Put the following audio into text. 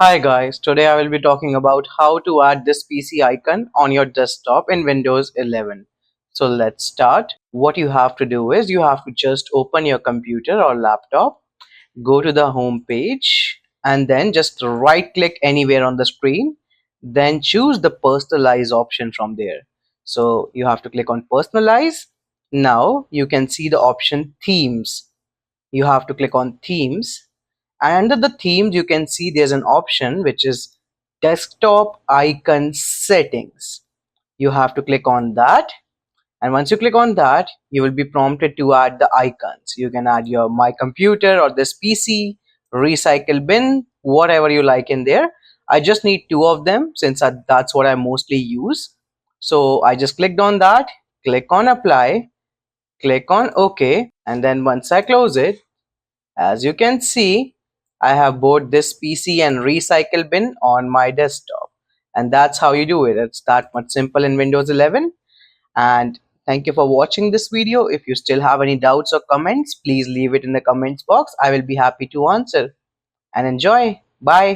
Hi guys, today I will be talking about how to add this PC icon on your desktop in Windows 11. So let's start. What you have to do is you have to just open your computer or laptop, go to the home page and then just right click anywhere on the screen, then choose the personalize option from there. So you have to click on personalize. Now you can see the option themes. You have to click on themes, and under the themes you can see there's an option which is desktop icon settings. You have to click on that, and once you click on that you will be prompted to add the icons. You can add your my computer or this PC, recycle bin, whatever you like in there. I just need two of them since that's what I mostly use. So I just clicked on that, click on apply, click on OK, and then once I close it, as you can see, I have both this PC and recycle bin on my desktop. And that's how you do it. It's that much simple in Windows 11. And thank you for watching this video. If you still have any doubts or comments, please leave it in the comments box. I will be happy to answer. And enjoy. Bye.